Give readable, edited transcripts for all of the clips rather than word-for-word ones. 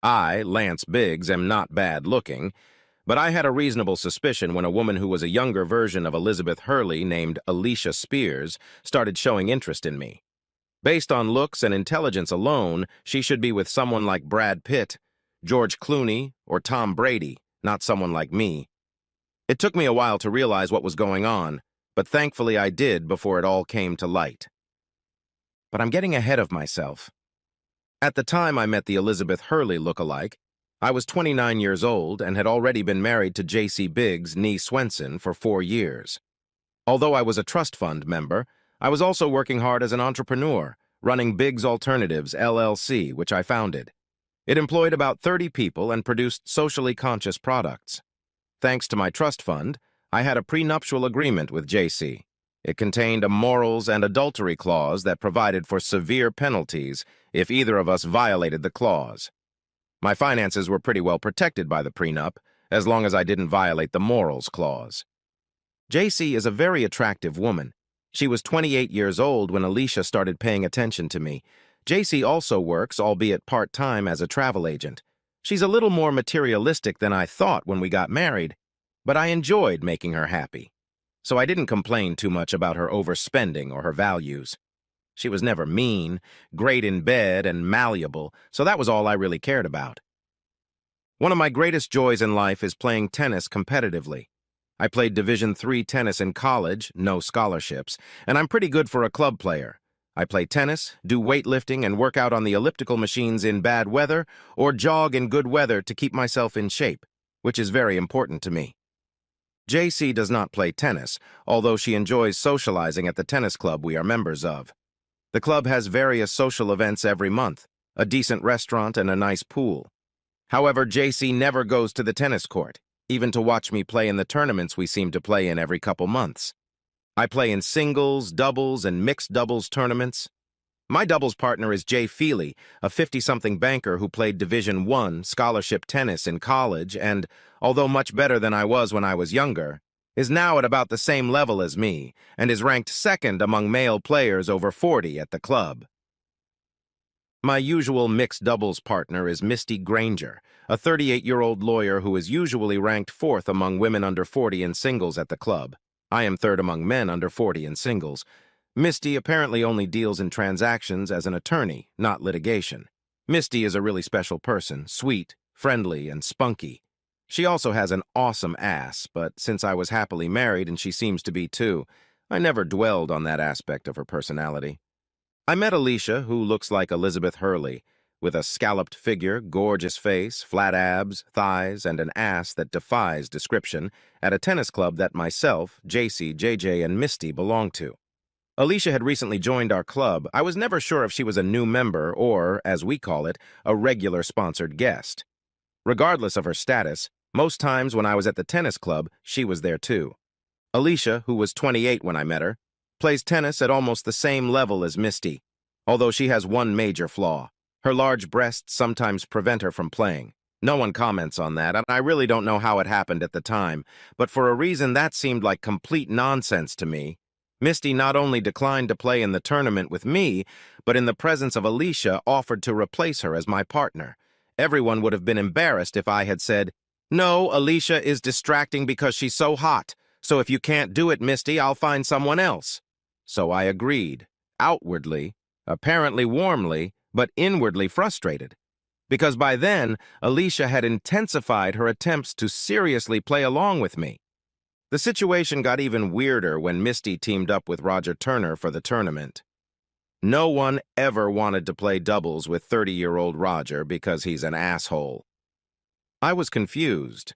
I, Lance Biggs, am not bad-looking, but I had a reasonable suspicion when a woman who was a younger version of Elizabeth Hurley named Alicia Spears started showing interest in me. Based on looks and intelligence alone, she should be with someone like Brad Pitt, George Clooney, or Tom Brady, not someone like me. It took me a while to realize what was going on, but thankfully I did before it all came to light. But I'm getting ahead of myself. At the time I met the Elizabeth Hurley look-alike, I was 29 years old and had already been married to J.C. Biggs, nee Swenson, for 4 years. Although I was a trust fund member, I was also working hard as an entrepreneur, running Biggs Alternatives, LLC, which I founded. It employed about 30 people and produced socially conscious products. Thanks to my trust fund, I had a prenuptial agreement with J.C. It contained a morals and adultery clause that provided for severe penalties if either of us violated the clause. My finances were pretty well protected by the prenup, as long as I didn't violate the morals clause. J.C. is a very attractive woman. She was 28 years old when Alicia started paying attention to me. J.C. also works, albeit part-time, as a travel agent. She's a little more materialistic than I thought when we got married, but I enjoyed making her happy. So I didn't complain too much about her overspending or her values. She was never mean, great in bed, and malleable, so that was all I really cared about. One of my greatest joys in life is playing tennis competitively. I played Division III tennis in college, no scholarships, and I'm pretty good for a club player. I play tennis, do weightlifting, and work out on the elliptical machines in bad weather, or jog in good weather to keep myself in shape, which is very important to me. J.C. does not play tennis, although she enjoys socializing at the tennis club we are members of. The club has various social events every month, a decent restaurant, and a nice pool. However, J.C. never goes to the tennis court, even to watch me play in the tournaments we seem to play in every couple months. I play in singles, doubles, and mixed doubles tournaments. My doubles partner is Jay Feely, a 50-something banker who played Division I scholarship tennis in college and, although much better than I was when I was younger, is now at about the same level as me and is ranked second among male players over 40 at the club. My usual mixed doubles partner is Misty Granger, a 38-year-old lawyer who is usually ranked fourth among women under 40 in singles at the club. I am third among men under 40 in singles. Misty apparently only deals in transactions as an attorney, not litigation. Misty is a really special person, sweet, friendly, and spunky. She also has an awesome ass, but since I was happily married and she seems to be too, I never dwelled on that aspect of her personality. I met Alicia, who looks like Elizabeth Hurley, with a scalloped figure, gorgeous face, flat abs, thighs, and an ass that defies description, at a tennis club that myself, JC, JJ, and Misty belong to. Alicia had recently joined our club. I was never sure if she was a new member or, as we call it, a regular sponsored guest. Regardless of her status, most times when I was at the tennis club, she was there too. Alicia, who was 28 when I met her, plays tennis at almost the same level as Misty, although she has one major flaw. Her large breasts sometimes prevent her from playing. No one comments on that, and I really don't know how it happened at the time, but for a reason that seemed like complete nonsense to me, Misty not only declined to play in the tournament with me, but in the presence of Alicia offered to replace her as my partner. Everyone would have been embarrassed if I had said, "No, Alicia is distracting because she's so hot, so if you can't do it, Misty, I'll find someone else." So I agreed, outwardly, apparently warmly, but inwardly frustrated. Because by then, Alicia had intensified her attempts to seriously play along with me. The situation got even weirder when Misty teamed up with Roger Turner for the tournament. No one ever wanted to play doubles with 30-year-old Roger because he's an asshole. I was confused.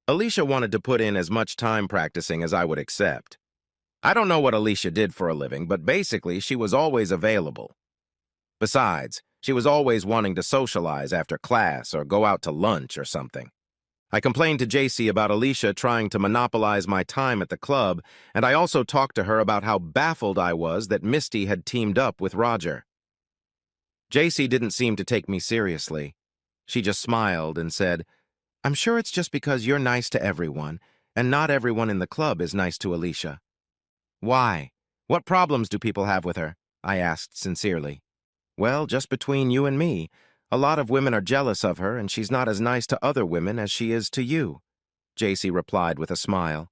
Alicia wanted to put in as much time practicing as I would accept. I don't know what Alicia did for a living, but basically she was always available. Besides, she was always wanting to socialize after class or go out to lunch or something. I complained to JC about Alicia trying to monopolize my time at the club, and I also talked to her about how baffled I was that Misty had teamed up with Roger. JC didn't seem to take me seriously. She just smiled and said, "I'm sure it's just because you're nice to everyone, and not everyone in the club is nice to Alicia." "Why? What problems do people have with her?" I asked sincerely. "Well, just between you and me, A lot of women are jealous of her, and she's not as nice to other women as she is to you, JC replied with a smile.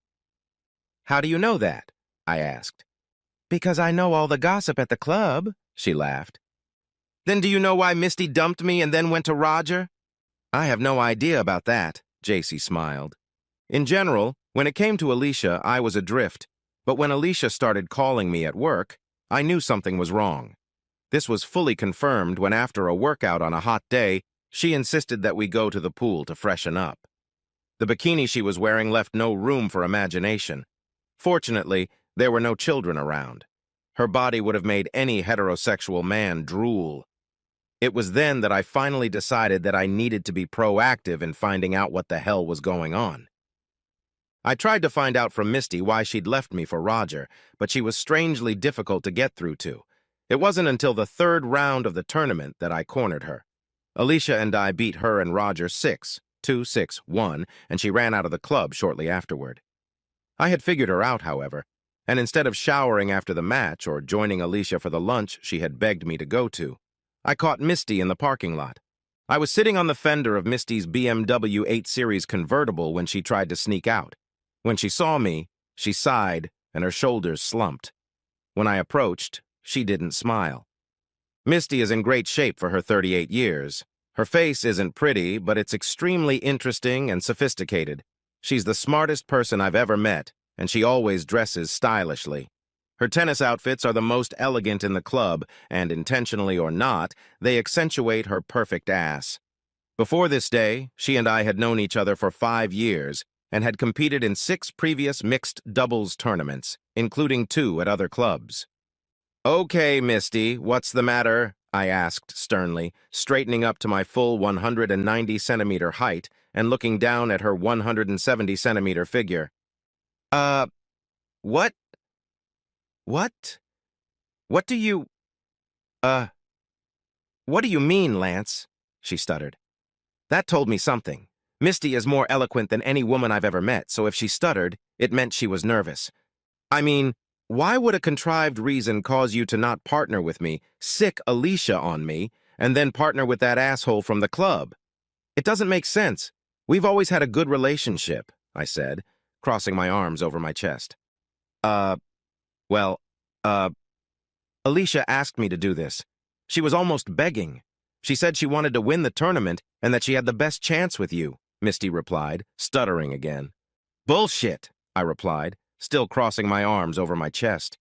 How do you know that? I asked. Because I know all the gossip at the club, she laughed. Then do you know why Misty dumped me and then went to Roger? I have no idea about that, JC smiled. In general, when it came to Alicia, I was adrift, but when Alicia started calling me at work, I knew something was wrong. This was fully confirmed when after a workout on a hot day, she insisted that we go to the pool to freshen up. The bikini she was wearing left no room for imagination. Fortunately, there were no children around. Her body would have made any heterosexual man drool. It was then that I finally decided that I needed to be proactive in finding out what the hell was going on. I tried to find out from Misty why she'd left me for Roger, but she was strangely difficult to get through to. It wasn't until the third round of the tournament that I cornered her. Alicia and I beat her and Roger 6-2, 6-1, and she ran out of the club shortly afterward. I had figured her out, however, and instead of showering after the match or joining Alicia for the lunch she had begged me to go to, I caught Misty in the parking lot. I was sitting on the fender of Misty's BMW 8 Series convertible when she tried to sneak out. When she saw me, she sighed and her shoulders slumped. When I approached, she didn't smile. Misty is in great shape for her 38 years. Her face isn't pretty, but it's extremely interesting and sophisticated. She's the smartest person I've ever met, and she always dresses stylishly. Her tennis outfits are the most elegant in the club, and intentionally or not, they accentuate her perfect ass. Before this day, she and I had known each other for 5 years and had competed in 6 previous mixed doubles tournaments, including 2 at other clubs. Okay, Misty, what's the matter? I asked sternly, straightening up to my full 190-centimeter height and looking down at her 170-centimeter figure. What? What? What do you mean, Lance? She stuttered. That told me something. Misty is more eloquent than any woman I've ever met, so if she stuttered, it meant she was nervous. I mean, why would a contrived reason cause you to not partner with me, sick Alicia on me, and then partner with that asshole from the club? It doesn't make sense. We've always had a good relationship, I said, crossing my arms over my chest. Alicia asked me to do this. She was almost begging. She said she wanted to win the tournament and that she had the best chance with you, Misty replied, stuttering again. Bullshit, I replied, still crossing my arms over my chest.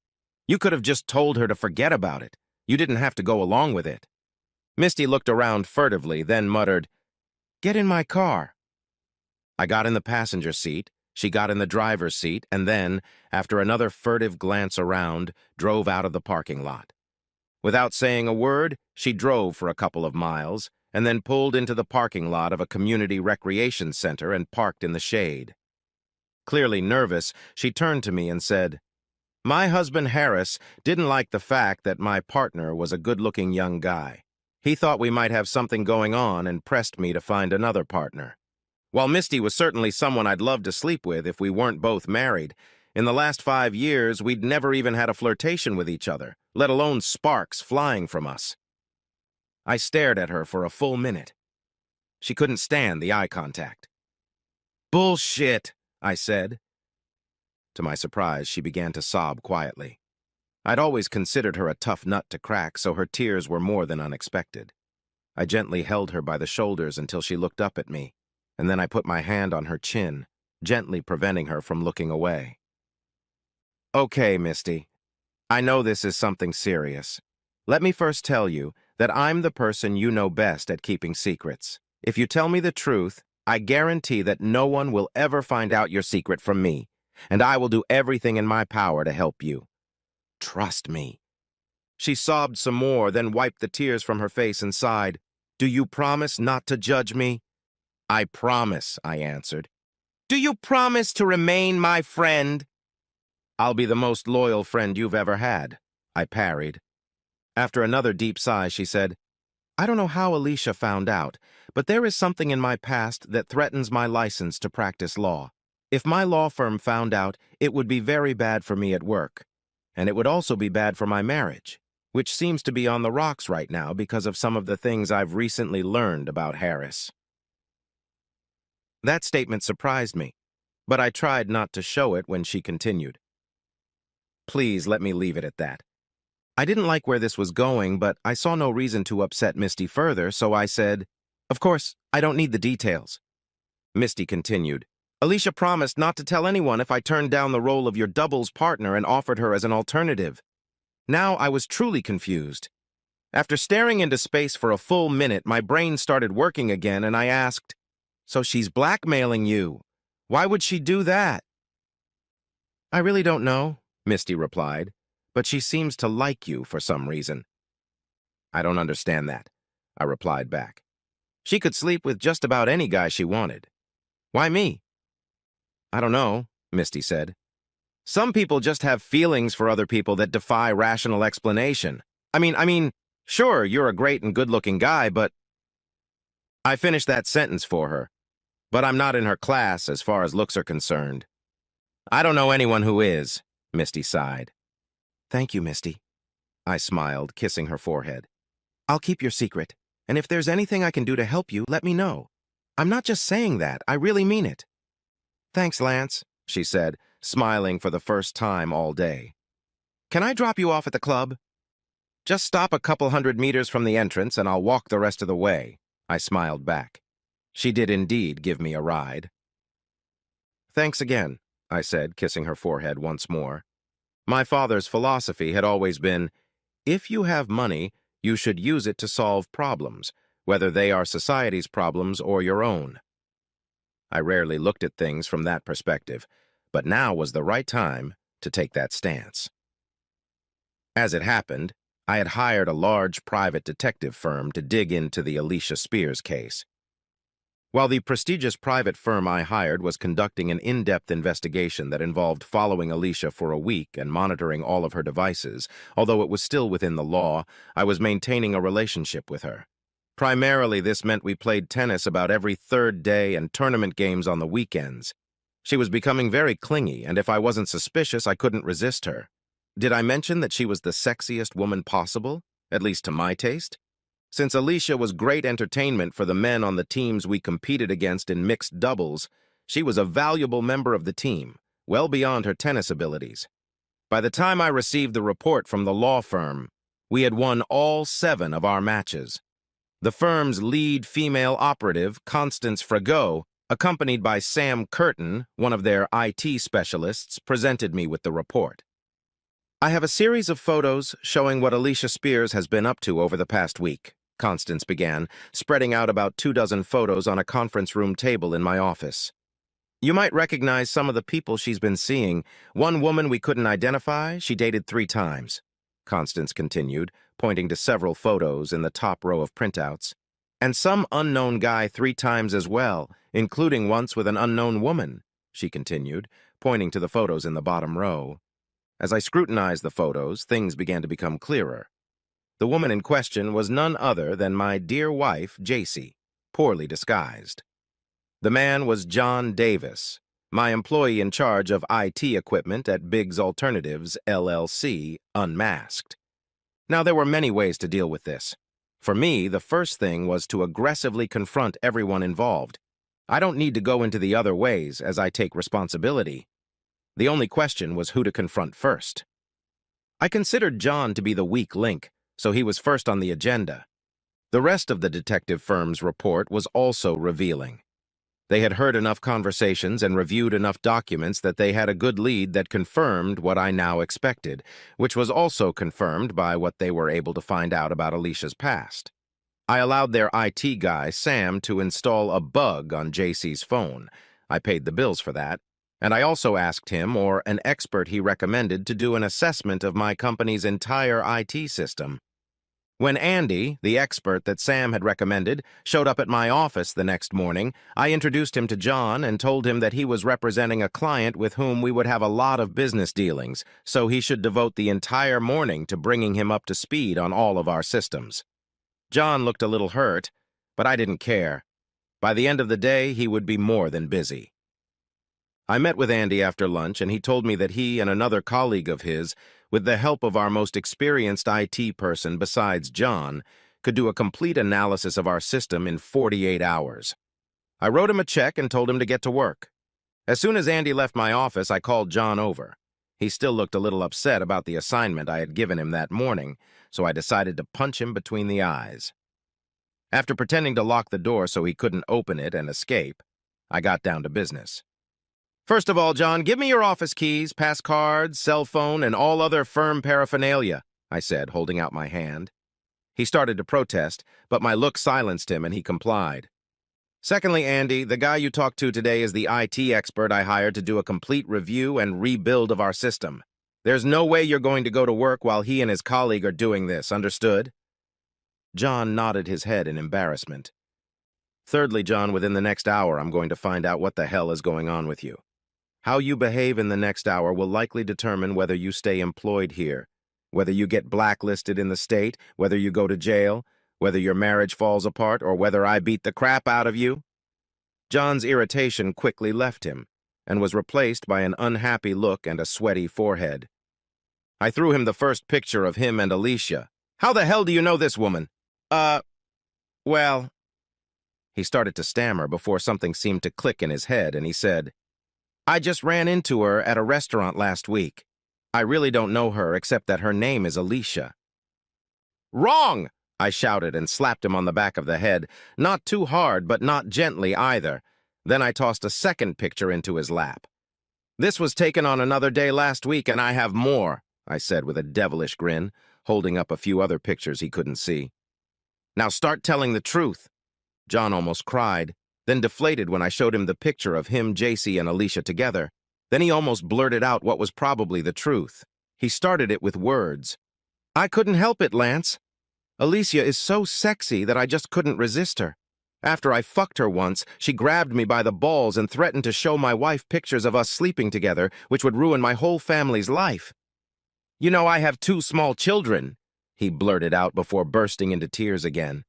You could have just told her to forget about it. You didn't have to go along with it. Misty looked around furtively, then muttered, Get in my car. I got in the passenger seat, she got in the driver's seat, and then, after another furtive glance around, drove out of the parking lot. Without saying a word, she drove for a couple of miles, and then pulled into the parking lot of a community recreation center and parked in the shade. Clearly nervous, she turned to me and said, My husband Harris didn't like the fact that my partner was a good-looking young guy. He thought we might have something going on and pressed me to find another partner. While Misty was certainly someone I'd love to sleep with if we weren't both married, in the last 5 years we'd never even had a flirtation with each other, let alone sparks flying from us. I stared at her for a full minute. She couldn't stand the eye contact. Bullshit, I said. To my surprise, she began to sob quietly. I'd always considered her a tough nut to crack, so her tears were more than unexpected. I gently held her by the shoulders until she looked up at me, and then I put my hand on her chin, gently preventing her from looking away. Okay, Misty. I know this is something serious. Let me first tell you that I'm the person you know best at keeping secrets. If you tell me the truth, I guarantee that no one will ever find out your secret from me, and I will do everything in my power to help you. Trust me. She sobbed some more, then wiped the tears from her face and sighed. Do you promise not to judge me? I promise, I answered. Do you promise to remain my friend? I'll be the most loyal friend you've ever had, I parried. After another deep sigh, she said, I don't know how Alicia found out, but there is something in my past that threatens my license to practice law. If my law firm found out, it would be very bad for me at work, and it would also be bad for my marriage. which seems to be on the rocks right now because of some of the things I've recently learned about Harris. That statement surprised me, but I tried not to show it when she continued. Please let me leave it at that. I didn't like where this was going, but I saw no reason to upset Misty further, so I said, "Of course, I don't need the details." Misty continued, "Alicia promised not to tell anyone if I turned down the role of your doubles partner and offered her as an alternative." Now I was truly confused. After staring into space for a full minute, my brain started working again, and I asked, "So she's blackmailing you? Why would she do that?" "I really don't know," Misty replied, "but she seems to like you for some reason." "I don't understand that," I replied back. "She could sleep with just about any guy she wanted. Why me?" "I don't know," Misty said. "Some people just have feelings for other people that defy rational explanation. I mean, sure, you're a great and good-looking guy, but—" I finished that sentence for her, but I'm not in her class as far as looks are concerned. "I don't know anyone who is," Misty sighed. "Thank you, Misty." I smiled, kissing her forehead. "I'll keep your secret, and if there's anything I can do to help you, let me know. I'm not just saying that, I really mean it." "Thanks, Lance," she said, smiling for the first time all day. "Can I drop you off at the club?" "Just stop a couple 100 meters from the entrance and I'll walk the rest of the way," I smiled back. She did indeed give me a ride. "Thanks again," I said, kissing her forehead once more. My father's philosophy had always been, if you have money, you should use it to solve problems, whether they are society's problems or your own. I rarely looked at things from that perspective, but now was the right time to take that stance. As it happened, I had hired a large private detective firm to dig into the Alicia Spears case. While the prestigious private firm I hired was conducting an in-depth investigation that involved following Alicia for a week and monitoring all of her devices, although it was still within the law, I was maintaining a relationship with her. Primarily, this meant we played tennis about every third day and tournament games on the weekends. She was becoming very clingy, and if I wasn't suspicious, I couldn't resist her. Did I mention that she was the sexiest woman possible, at least to my taste? Since Alicia was great entertainment for the men on the teams we competed against in mixed doubles, she was a valuable member of the team, well beyond her tennis abilities. By the time I received the report from the law firm, we had won all 7 of our matches. The firm's lead female operative, Constance Fragot, accompanied by Sam Curtin, one of their IT specialists, presented me with the report. "I have a series of photos showing what Alicia Spears has been up to over the past week," Constance began, spreading out about 24 photos on a conference room table in my office. "You might recognize some of the people she's been seeing. One woman we couldn't identify, she dated 3 times. Constance continued, pointing to several photos in the top row of printouts. "And some unknown guy 3 times as well, including once with an unknown woman," she continued, pointing to the photos in the bottom row. As I scrutinized the photos, things began to become clearer. The woman in question was none other than my dear wife, Jacy, poorly disguised. The man was John Davis, my employee in charge of IT equipment at Biggs Alternatives, LLC, unmasked. Now, there were many ways to deal with this. For me, the first thing was to aggressively confront everyone involved. I don't need to go into the other ways, as I take responsibility. The only question was who to confront first. I considered John to be the weak link, so he was first on the agenda. The rest of the detective firm's report was also revealing. They had heard enough conversations and reviewed enough documents that they had a good lead that confirmed what I now expected, which was also confirmed by what they were able to find out about Alicia's past. I allowed their IT guy, Sam, to install a bug on JC's phone. I paid the bills for that. And I also asked him, or an expert he recommended, to do an assessment of my company's entire IT system. When Andy, the expert that Sam had recommended, showed up at my office the next morning, I introduced him to John and told him that he was representing a client with whom we would have a lot of business dealings, so he should devote the entire morning to bringing him up to speed on all of our systems. John looked a little hurt, but I didn't care. By the end of the day, he would be more than busy. I met with Andy after lunch, and he told me that he and another colleague of his with the help of our most experienced IT person besides John, could do a complete analysis of our system in 48 hours. I wrote him a check and told him to get to work. As soon as Andy left my office, I called John over. He still looked a little upset about the assignment I had given him that morning, so I decided to punch him between the eyes. After pretending to lock the door so he couldn't open it and escape, I got down to business. First of all, John, give me your office keys, pass cards, cell phone, and all other firm paraphernalia, I said, holding out my hand. He started to protest, but my look silenced him and he complied. Secondly, Andy, the guy you talked to today is the IT expert I hired to do a complete review and rebuild of our system. There's no way you're going to go to work while he and his colleague are doing this, understood? John nodded his head in embarrassment. Thirdly, John, within the next hour, I'm going to find out what the hell is going on with you. How you behave in the next hour will likely determine whether you stay employed here, whether you get blacklisted in the state, whether you go to jail, whether your marriage falls apart, or whether I beat the crap out of you. John's irritation quickly left him, and was replaced by an unhappy look and a sweaty forehead. I threw him the first picture of him and Alicia. How the hell do you know this woman? Well... He started to stammer before something seemed to click in his head, and he said, I just ran into her at a restaurant last week. I really don't know her except that her name is Alicia. Wrong! I shouted and slapped him on the back of the head, not too hard, but not gently either. Then I tossed a second picture into his lap. This was taken on another day last week, and I have more, I said with a devilish grin, holding up a few other pictures he couldn't see. Now start telling the truth. John almost cried, then deflated when I showed him the picture of him, JC, and Alicia together. Then he almost blurted out what was probably the truth. He started it with words. I couldn't help it, Lance. Alicia is so sexy that I just couldn't resist her. After I fucked her once, she grabbed me by the balls and threatened to show my wife pictures of us sleeping together, which would ruin my whole family's life. You know, I have 2 small children, he blurted out before bursting into tears again.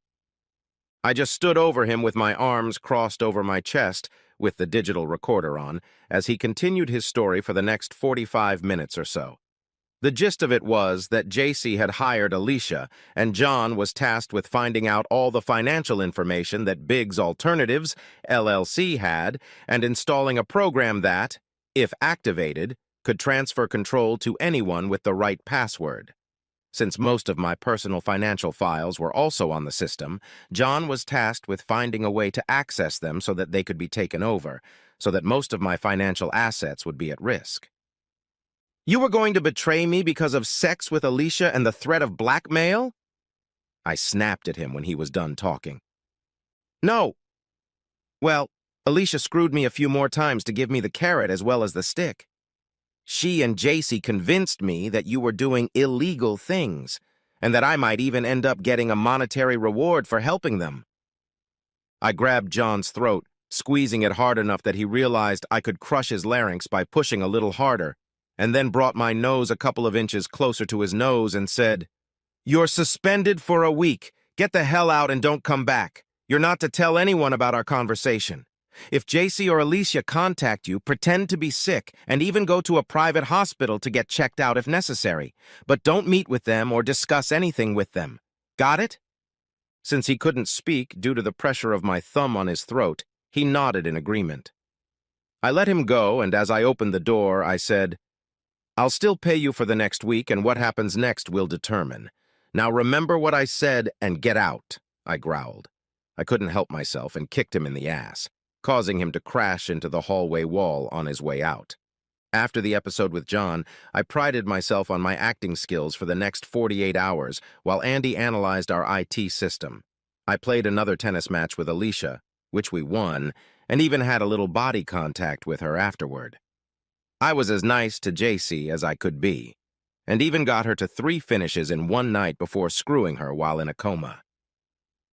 I just stood over him with my arms crossed over my chest, with the digital recorder on, as he continued his story for the next 45 minutes or so. The gist of it was that JC had hired Alicia, and John was tasked with finding out all the financial information that Biggs Alternatives, LLC, had, and installing a program that, if activated, could transfer control to anyone with the right password. Since most of my personal financial files were also on the system, John was tasked with finding a way to access them so that they could be taken over, so that most of my financial assets would be at risk. You were going to betray me because of sex with Alicia and the threat of blackmail? I snapped at him when he was done talking. No. Well, Alicia screwed me a few more times to give me the carrot as well as the stick. She and JC convinced me that you were doing illegal things, and that I might even end up getting a monetary reward for helping them. I grabbed John's throat, squeezing it hard enough that he realized I could crush his larynx by pushing a little harder, and then brought my nose a couple of inches closer to his nose and said, You're suspended for a week. Get the hell out and don't come back. You're not to tell anyone about our conversation. If JC or Alicia contact you, pretend to be sick and even go to a private hospital to get checked out if necessary. But don't meet with them or discuss anything with them. Got it? Since he couldn't speak due to the pressure of my thumb on his throat, he nodded in agreement. I let him go, and as I opened the door, I said, I'll still pay you for the next week, and what happens next will determine. Now remember what I said and get out, I growled. I couldn't help myself and kicked him in the ass, causing him to crash into the hallway wall on his way out. After the episode with John, I prided myself on my acting skills for the next 48 hours while Andy analyzed our IT system. I played another tennis match with Alicia, which we won, and even had a little body contact with her afterward. I was as nice to JC as I could be, and even got her to 3 finishes in one night before screwing her while in a coma.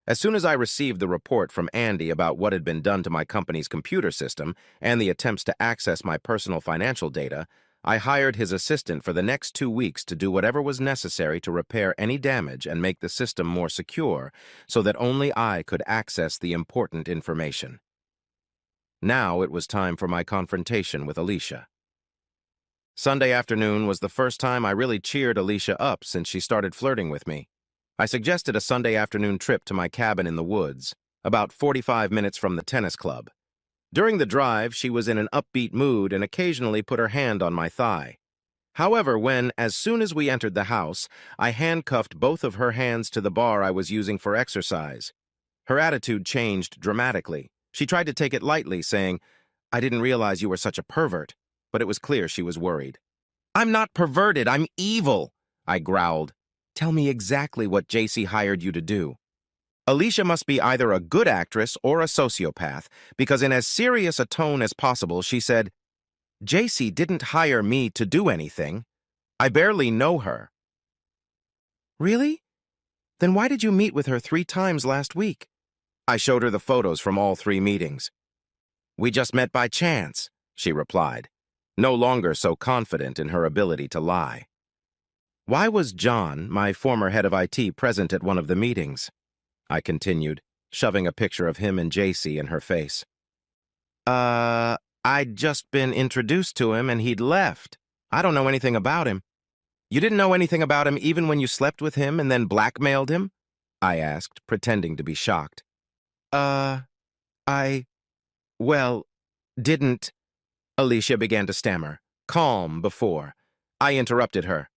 As soon as I received the report from Andy about what had been done to my company's computer system and the attempts to access my personal financial data, I hired his assistant for the next 2 weeks to do whatever was necessary to repair any damage and make the system more secure so that only I could access the important information. Now it was time for my confrontation with Alicia. Sunday afternoon was the first time I really cheered Alicia up since she started flirting with me. I suggested a Sunday afternoon trip to my cabin in the woods, about 45 minutes from the tennis club. During the drive, she was in an upbeat mood and occasionally put her hand on my thigh. However, as soon as we entered the house, I handcuffed both of her hands to the bar I was using for exercise. Her attitude changed dramatically. She tried to take it lightly, saying, "I didn't realize you were such a pervert," but it was clear she was worried. "I'm not perverted, I'm evil," I growled. "Tell me exactly what JC hired you to do." Alicia must be either a good actress or a sociopath, because in as serious a tone as possible, she said, "JC didn't hire me to do anything. I barely know her." "Really? Then why did you meet with her 3 times last week?" I showed her the photos from all 3 meetings. "We just met by chance," she replied, no longer so confident in her ability to lie. "Why was John, my former head of IT, present at one of the meetings?" I continued, shoving a picture of him and JC in her face. I'd just been introduced to him and he'd left. I don't know anything about him." "You didn't know anything about him even when you slept with him and then blackmailed him?" I asked, pretending to be shocked. I, well, didn't," Alicia began to stammer, calm before. I interrupted her.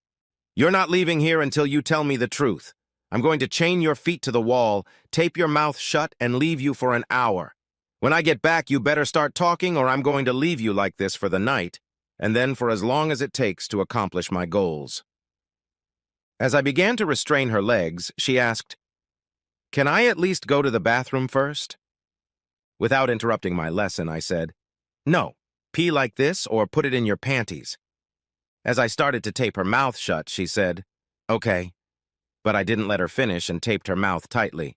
"You're not leaving here until you tell me the truth. I'm going to chain your feet to the wall, tape your mouth shut, and leave you for an hour. When I get back, you better start talking or I'm going to leave you like this for the night, and then for as long as it takes to accomplish my goals." As I began to restrain her legs, she asked, "Can I at least go to the bathroom first?" Without interrupting my lesson, I said, "No, pee like this or put it in your panties." As I started to tape her mouth shut, she said, "Okay." But I didn't let her finish and taped her mouth tightly.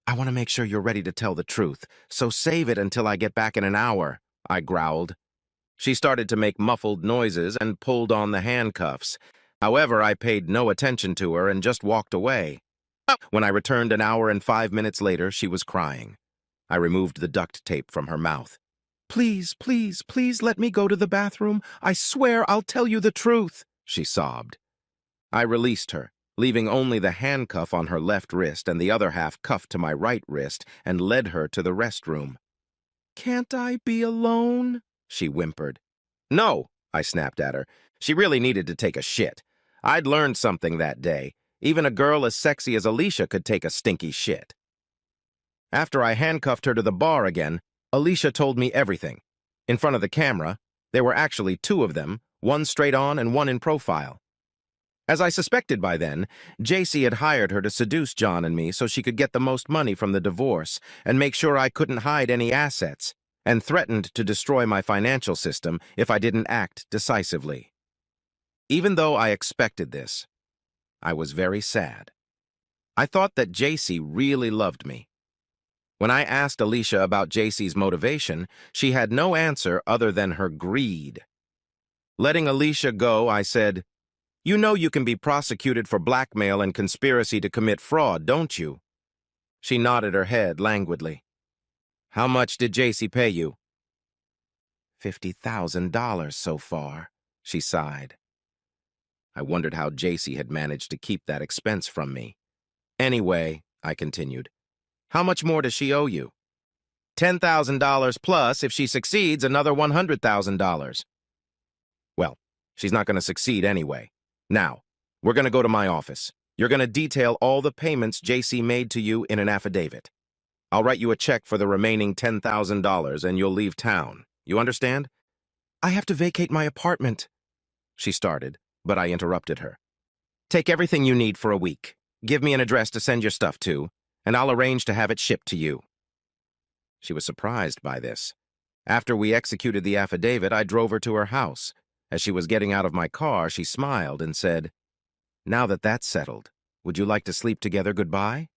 "I want to make sure you're ready to tell the truth, so save it until I get back in an hour," I growled. She started to make muffled noises and pulled on the handcuffs. However, I paid no attention to her and just walked away. When I returned an hour and 5 minutes later, she was crying. I removed the duct tape from her mouth. "Please, please, please let me go to the bathroom. I swear I'll tell you the truth," she sobbed. I released her, leaving only the handcuff on her left wrist and the other half cuffed to my right wrist, and led her to the restroom. "Can't I be alone?" she whimpered. "No," I snapped at her. She really needed to take a shit. I'd learned something that day. Even a girl as sexy as Alicia could take a stinky shit. After I handcuffed her to the bar again, Alicia told me everything. In front of the camera, there were actually 2 of them, one straight on and one in profile. As I suspected by then, JC had hired her to seduce John and me so she could get the most money from the divorce and make sure I couldn't hide any assets, and threatened to destroy my financial system if I didn't act decisively. Even though I expected this, I was very sad. I thought that JC really loved me. When I asked Alicia about JC's motivation, she had no answer other than her greed. Letting Alicia go, I said, "You know you can be prosecuted for blackmail and conspiracy to commit fraud, don't you?" She nodded her head languidly. "How much did JC pay you?" $50,000 so far, she sighed. I wondered how JC had managed to keep that expense from me. "Anyway," I continued, "how much more does she owe you?" $10,000 plus, if she succeeds, another $100,000. Well, she's not going to succeed anyway. Now, we're going to go to my office. You're going to detail all the payments JC made to you in an affidavit. I'll write you a check for the remaining $10,000 and you'll leave town. You understand? "I have to vacate my apartment," she started, but I interrupted her. "Take everything you need for a week. Give me an address to send your stuff to, and I'll arrange to have it shipped to you." She was surprised by this. After we executed the affidavit, I drove her to her house. As she was getting out of my car, she smiled and said, "Now that that's settled, would you like to sleep together goodbye?"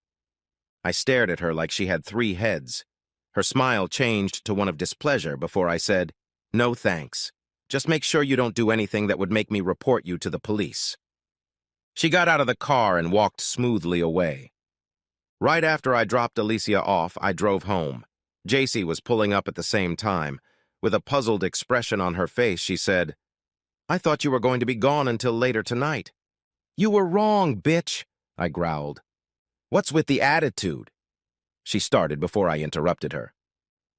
I stared at her like she had 3 heads. Her smile changed to one of displeasure before I said, "No thanks. Just make sure you don't do anything that would make me report you to the police." She got out of the car and walked smoothly away. Right after I dropped Alicia off, I drove home. JC was pulling up at the same time. With a puzzled expression on her face, she said, I thought you were going to be gone until later tonight. You were wrong, bitch, I growled. What's with the attitude? She started before I interrupted her.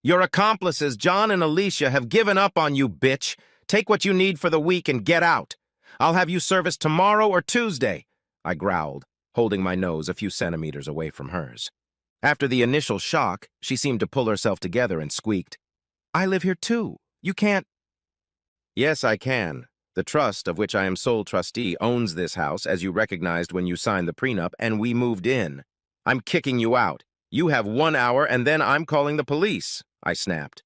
Your accomplices, John and Alicia, have given up on you, bitch. Take what you need for the week and get out. I'll have you serviced tomorrow or Tuesday, I growled, holding my nose a few centimeters away from hers. After the initial shock, she seemed to pull herself together and squeaked, I live here too. You can't. Yes, I can. The trust, of which I am sole trustee, owns this house, as you recognized when you signed the prenup, and we moved in. I'm kicking you out. You have 1 hour, and then I'm calling the police, I snapped.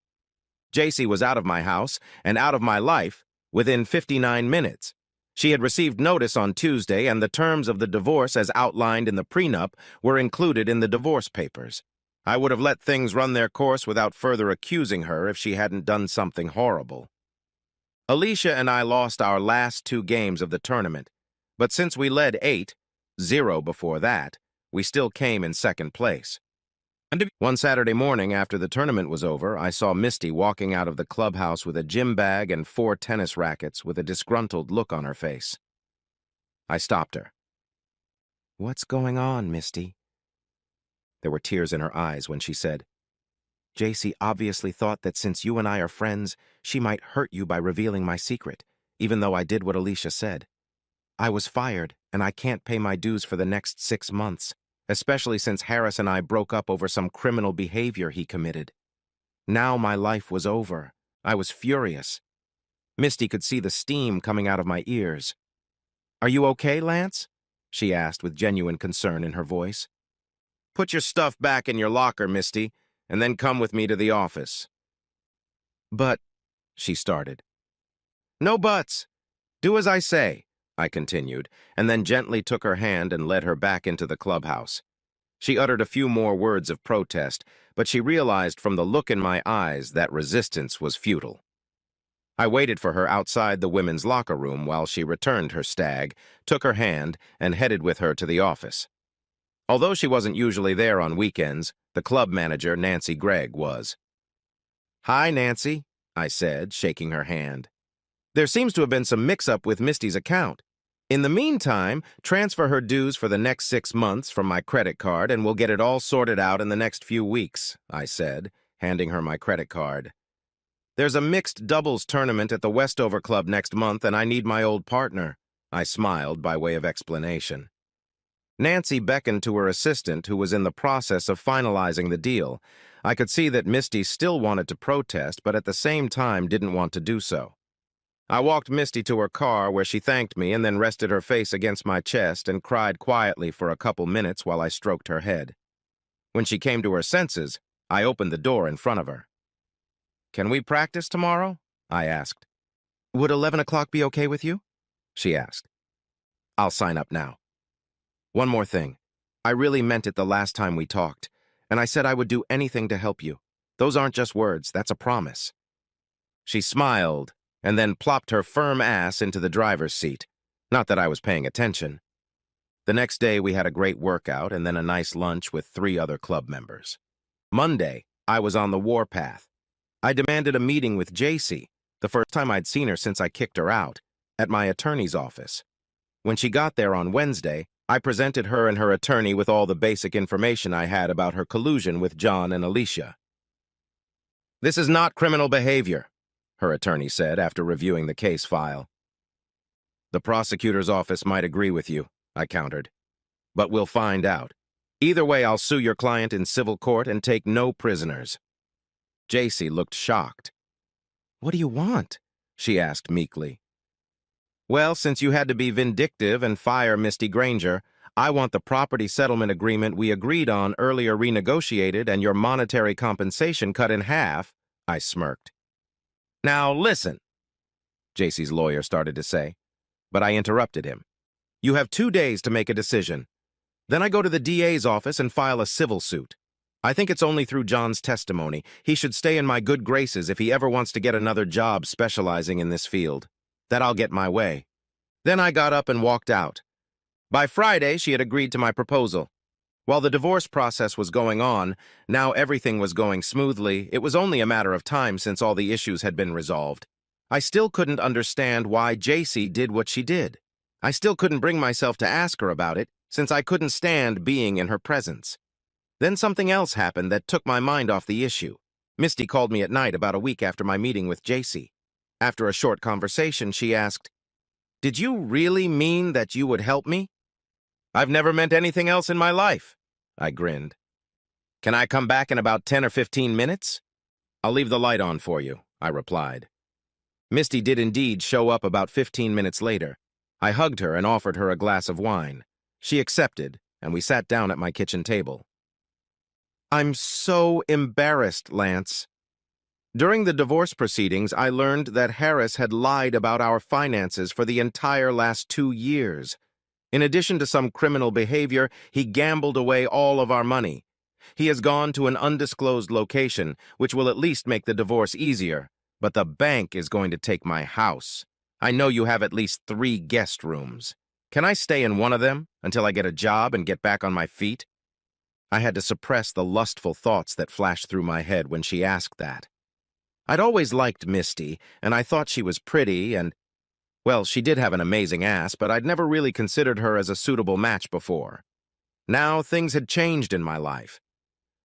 JC was out of my house and out of my life within 59 minutes. She had received notice on Tuesday, and the terms of the divorce as outlined in the prenup were included in the divorce papers. I would have let things run their course without further accusing her if she hadn't done something horrible. Alicia and I lost our last 2 games of the tournament, but since we led 8-0 before that, we still came in second place. One Saturday morning after the tournament was over, I saw Misty walking out of the clubhouse with a gym bag and 4 tennis rackets with a disgruntled look on her face. I stopped her. What's going on, Misty? There were tears in her eyes when she said, JC obviously thought that since you and I are friends, she might hurt you by revealing my secret, even though I did what Alicia said. I was fired, and I can't pay my dues for the next 6 months. Especially since Harris and I broke up over some criminal behavior he committed. Now my life was over. I was furious. Misty could see the steam coming out of my ears. Are you okay, Lance? She asked with genuine concern in her voice. Put your stuff back in your locker, Misty, and then come with me to the office. But, she started. No buts. Do as I say, I continued, and then gently took her hand and led her back into the clubhouse. She uttered a few more words of protest, but she realized from the look in my eyes that resistance was futile. I waited for her outside the women's locker room while she returned her stag, took her hand, and headed with her to the office. Although she wasn't usually there on weekends, the club manager, Nancy Gregg, was. Hi, Nancy, I said, shaking her hand. There seems to have been some mix-up with Misty's account. In the meantime, transfer her dues for the next 6 months from my credit card and we'll get it all sorted out in the next few weeks, I said, handing her my credit card. There's a mixed doubles tournament at the Westover Club next month and I need my old partner, I smiled by way of explanation. Nancy beckoned to her assistant, who was in the process of finalizing the deal. I could see that Misty still wanted to protest, but at the same time didn't want to do so. I walked Misty to her car where she thanked me and then rested her face against my chest and cried quietly for a couple minutes while I stroked her head. When she came to her senses, I opened the door in front of her. Can we practice tomorrow? I asked. Would 11 o'clock be okay with you? She asked. I'll sign up now. One more thing. I really meant it the last time we talked, and I said I would do anything to help you. Those aren't just words, that's a promise. She smiled and then plopped her firm ass into the driver's seat. Not that I was paying attention. The next day, we had a great workout and then a nice lunch with 3 other club members. Monday, I was on the warpath. I demanded a meeting with JC, the first time I'd seen her since I kicked her out, at my attorney's office. When she got there on Wednesday, I presented her and her attorney with all the basic information I had about her collusion with John and Alicia. This is not criminal behavior, her attorney said after reviewing the case file. The prosecutor's office might agree with you, I countered. But we'll find out. Either way, I'll sue your client in civil court and take no prisoners. JC looked shocked. What do you want? She asked meekly. Well, since you had to be vindictive and fire Misty Granger, I want the property settlement agreement we agreed on earlier renegotiated and your monetary compensation cut in half, I smirked. Now listen, JC's lawyer started to say, but I interrupted him. You have 2 days to make a decision. Then I go to the DA's office and file a civil suit. I think it's only through John's testimony. He should stay in my good graces if he ever wants to get another job specializing in this field. That I'll get my way. Then I got up and walked out. By Friday, she had agreed to my proposal. While the divorce process was going on, now everything was going smoothly. It was only a matter of time since all the issues had been resolved. I still couldn't understand why JC did what she did. I still couldn't bring myself to ask her about it, since I couldn't stand being in her presence. Then something else happened that took my mind off the issue. Misty called me at night about a week after my meeting with JC. After a short conversation, she asked, "Did you really mean that you would help me?" "I've never meant anything else in my life," I grinned. "Can I come back in about 10 or 15 minutes? "I'll leave the light on for you," I replied. Misty did indeed show up about 15 minutes later. I hugged her and offered her a glass of wine. She accepted, and we sat down at my kitchen table. "I'm so embarrassed, Lance. During the divorce proceedings, I learned that Harris had lied about our finances for the entire last 2 years. In addition to some criminal behavior, he gambled away all of our money. He has gone to an undisclosed location, which will at least make the divorce easier. But the bank is going to take my house. I know you have at least 3 guest rooms. Can I stay in one of them until I get a job and get back on my feet?" I had to suppress the lustful thoughts that flashed through my head when she asked that. I'd always liked Misty, and I thought she was pretty and, well, she did have an amazing ass, but I'd never really considered her as a suitable match before. Now things had changed in my life.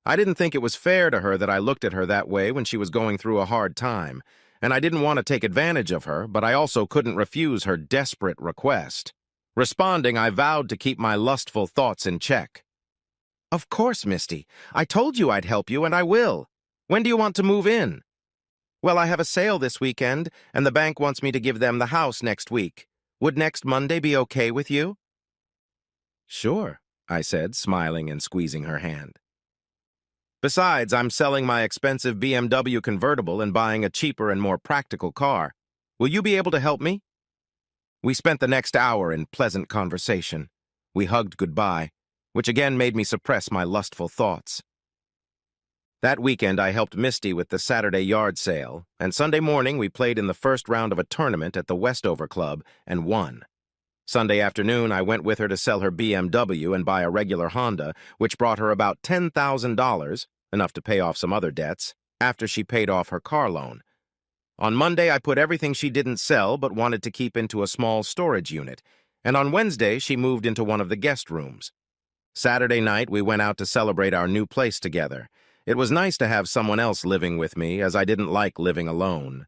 I didn't think it was fair to her that I looked at her that way when she was going through a hard time, and I didn't want to take advantage of her, but I also couldn't refuse her desperate request. Responding, I vowed to keep my lustful thoughts in check. "Of course, Misty. I told you I'd help you, and I will. When do you want to move in?" "Well, I have a sale this weekend, and the bank wants me to give them the house next week. Would next Monday be okay with you?" "Sure," I said, smiling and squeezing her hand. "Besides, I'm selling my expensive BMW convertible and buying a cheaper and more practical car. Will you be able to help me?" We spent the next hour in pleasant conversation. We hugged goodbye, which again made me suppress my lustful thoughts. That weekend, I helped Misty with the Saturday yard sale, and Sunday morning we played in the first round of a tournament at the Westover Club and won. Sunday afternoon, I went with her to sell her BMW and buy a regular Honda, which brought her about $10,000, enough to pay off some other debts, after she paid off her car loan. On Monday, I put everything she didn't sell but wanted to keep into a small storage unit, and on Wednesday, she moved into one of the guest rooms. Saturday night, we went out to celebrate our new place together. It was nice to have someone else living with me, as I didn't like living alone.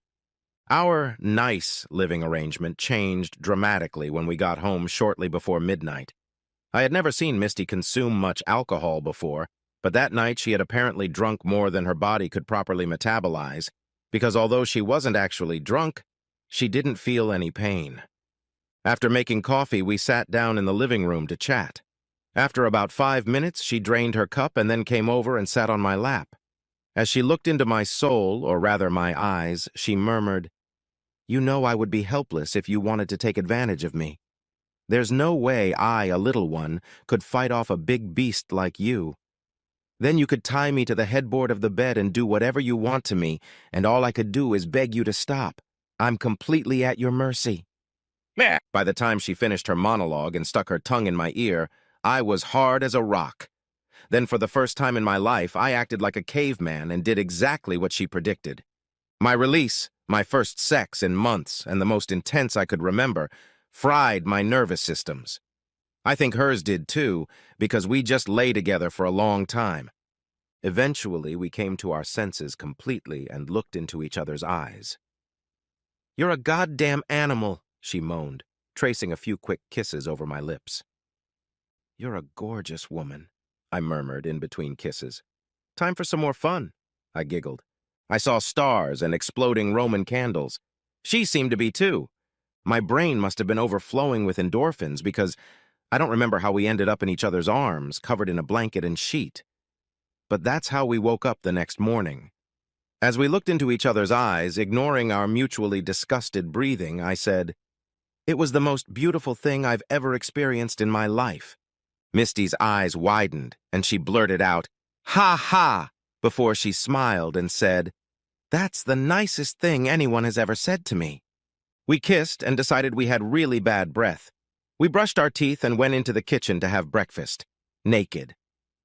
Our nice living arrangement changed dramatically when we got home shortly before midnight. I had never seen Misty consume much alcohol before, but that night she had apparently drunk more than her body could properly metabolize, because although she wasn't actually drunk, she didn't feel any pain. After making coffee, we sat down in the living room to chat. After about 5 minutes, she drained her cup and then came over and sat on my lap. As she looked into my soul, or rather my eyes, she murmured, "You know I would be helpless if you wanted to take advantage of me. There's no way I, a little one, could fight off a big beast like you. Then you could tie me to the headboard of the bed and do whatever you want to me, and all I could do is beg you to stop. I'm completely at your mercy." Meh. By the time she finished her monologue and stuck her tongue in my ear, I was hard as a rock. Then for the first time in my life, I acted like a caveman and did exactly what she predicted. My release, my first sex in months, and the most intense I could remember, fried my nervous systems. I think hers did too, because we just lay together for a long time. Eventually, we came to our senses completely and looked into each other's eyes. "You're a goddamn animal," she moaned, tracing a few quick kisses over my lips. "You're a gorgeous woman," I murmured in between kisses. "Time for some more fun," I giggled. I saw stars and exploding Roman candles. She seemed to be too. My brain must have been overflowing with endorphins because I don't remember how we ended up in each other's arms, covered in a blanket and sheet. But that's how we woke up the next morning. As we looked into each other's eyes, ignoring our mutually disgusted breathing, I said, "It was the most beautiful thing I've ever experienced in my life." Misty's eyes widened, and she blurted out, "Ha ha," before she smiled and said, "That's the nicest thing anyone has ever said to me." We kissed and decided we had really bad breath. We brushed our teeth and went into the kitchen to have breakfast, naked.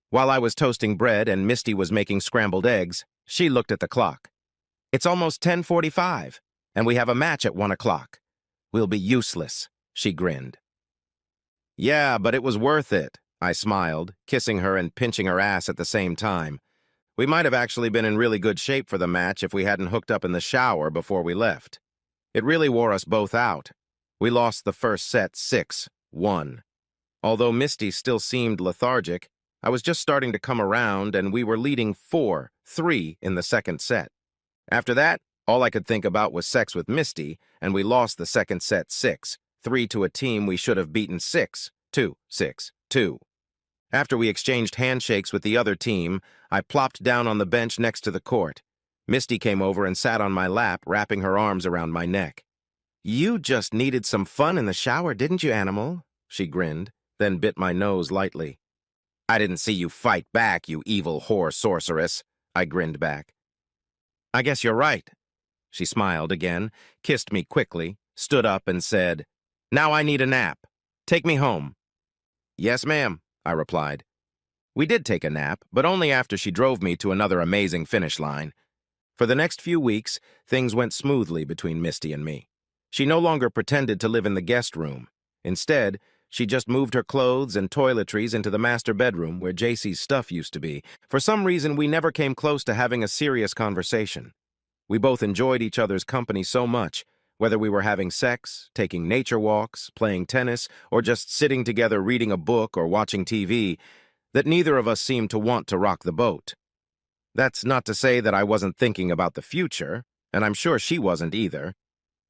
While I was toasting bread and Misty was making scrambled eggs, she looked at the clock. "It's almost 10:45, and we have a match at 1 o'clock. We'll be useless, she grinned. Yeah, but it was worth it, I smiled, kissing her and pinching her ass at the same time. We might have actually been in really good shape for the match if we hadn't hooked up in the shower before we left. It really wore us both out. We lost the first set 6-1. Although Misty still seemed lethargic, I was just starting to come around and we were leading 4-3 in the second set. After that, all I could think about was sex with Misty, and we lost the second set 6-3 to a team we should have beaten 6-2, 6-2. After we exchanged handshakes with the other team, I plopped down on the bench next to the court. Misty came over and sat on my lap, wrapping her arms around my neck. You just needed some fun in the shower, didn't you, animal? She grinned, then bit my nose lightly. I didn't see you fight back, you evil whore sorceress, I grinned back. I guess you're right. She smiled again, kissed me quickly, stood up and said, Now I need a nap. Take me home. Yes, ma'am, I replied. We did take a nap, but only after she drove me to another amazing finish line. For the next few weeks, things went smoothly between Misty and me. She no longer pretended to live in the guest room. Instead, she just moved her clothes and toiletries into the master bedroom where JC's stuff used to be. For some reason, we never came close to having a serious conversation. We both enjoyed each other's company so much, whether we were having sex, taking nature walks, playing tennis, or just sitting together reading a book or watching TV, that neither of us seemed to want to rock the boat. That's not to say that I wasn't thinking about the future, and I'm sure she wasn't either.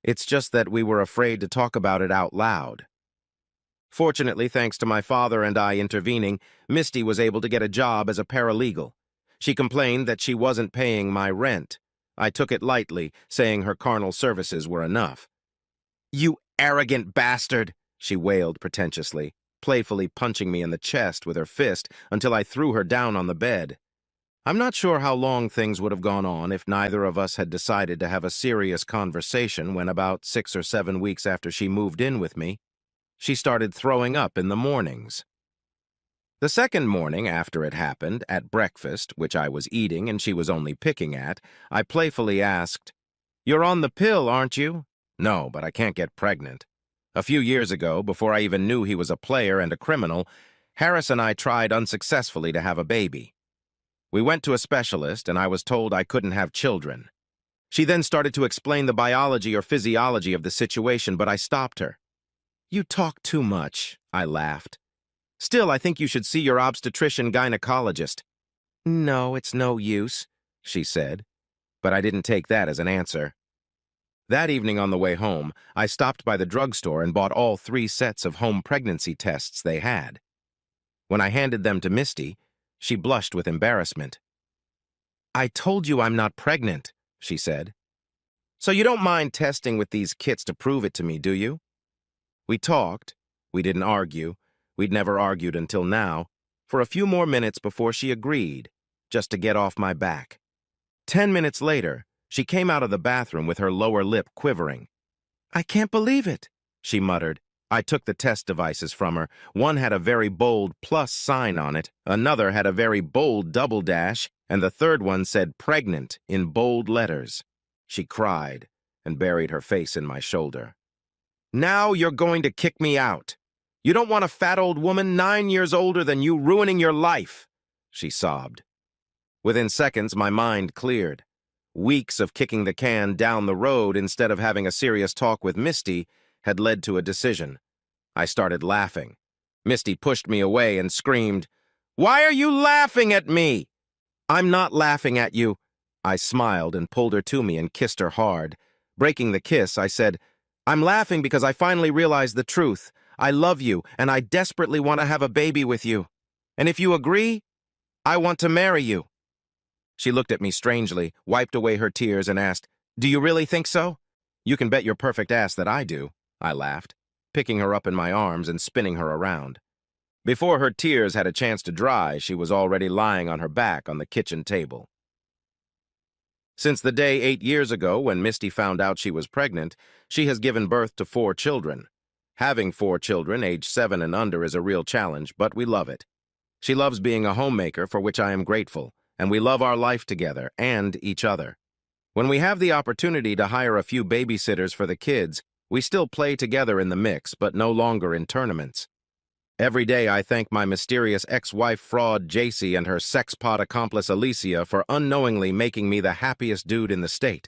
It's just that we were afraid to talk about it out loud. Fortunately, thanks to my father and I intervening, Misty was able to get a job as a paralegal. She complained that she wasn't paying my rent. I took it lightly, saying her carnal services were enough. You arrogant bastard, she wailed pretentiously, playfully punching me in the chest with her fist until I threw her down on the bed. I'm not sure how long things would have gone on if neither of us had decided to have a serious conversation when about 6 or 7 weeks after she moved in with me, she started throwing up in the mornings. The second morning after it happened, at breakfast, which I was eating and she was only picking at, I playfully asked, You're on the pill, aren't you? No, but I can't get pregnant. A few years ago, before I even knew he was a player and a criminal, Harris and I tried unsuccessfully to have a baby. We went to a specialist and I was told I couldn't have children. She then started to explain the biology or physiology of the situation, but I stopped her. You talk too much, I laughed. Still, I think you should see your obstetrician-gynecologist. No, it's no use, she said, but I didn't take that as an answer. That evening on the way home, I stopped by the drugstore and bought all 3 sets of home pregnancy tests they had. When I handed them to Misty, she blushed with embarrassment. I told you I'm not pregnant, she said. So you don't mind testing with these kits to prove it to me, do you? We talked. We didn't argue. We'd never argued until now, for a few more minutes before she agreed, just to get off my back. 10 minutes later, she came out of the bathroom with her lower lip quivering. I can't believe it, she muttered. I took the test devices from her. One had a very bold plus sign on it, another had a very bold double dash, and the third one said pregnant in bold letters. She cried and buried her face in my shoulder. Now you're going to kick me out. You don't want a fat old woman 9 years older than you ruining your life, she sobbed. Within seconds, my mind cleared. Weeks of kicking the can down the road instead of having a serious talk with Misty had led to a decision. I started laughing. Misty pushed me away and screamed, Why are you laughing at me? I'm not laughing at you. I smiled and pulled her to me and kissed her hard. Breaking the kiss, I said, I'm laughing because I finally realized the truth. I love you, and I desperately want to have a baby with you. And if you agree, I want to marry you. She looked at me strangely, wiped away her tears, and asked, Do you really think so? You can bet your perfect ass that I do, I laughed, picking her up in my arms and spinning her around. Before her tears had a chance to dry, she was already lying on her back on the kitchen table. Since the day 8 years ago when Misty found out she was pregnant, she has given birth to 4 children. Having 4 children, age 7 and under, is a real challenge, but we love it. She loves being a homemaker, for which I am grateful, and we love our life together and each other. When we have the opportunity to hire a few babysitters for the kids, we still play together in the mix, but no longer in tournaments. Every day I thank my mysterious ex-wife fraud JC and her sexpot accomplice Alicia for unknowingly making me the happiest dude in the state.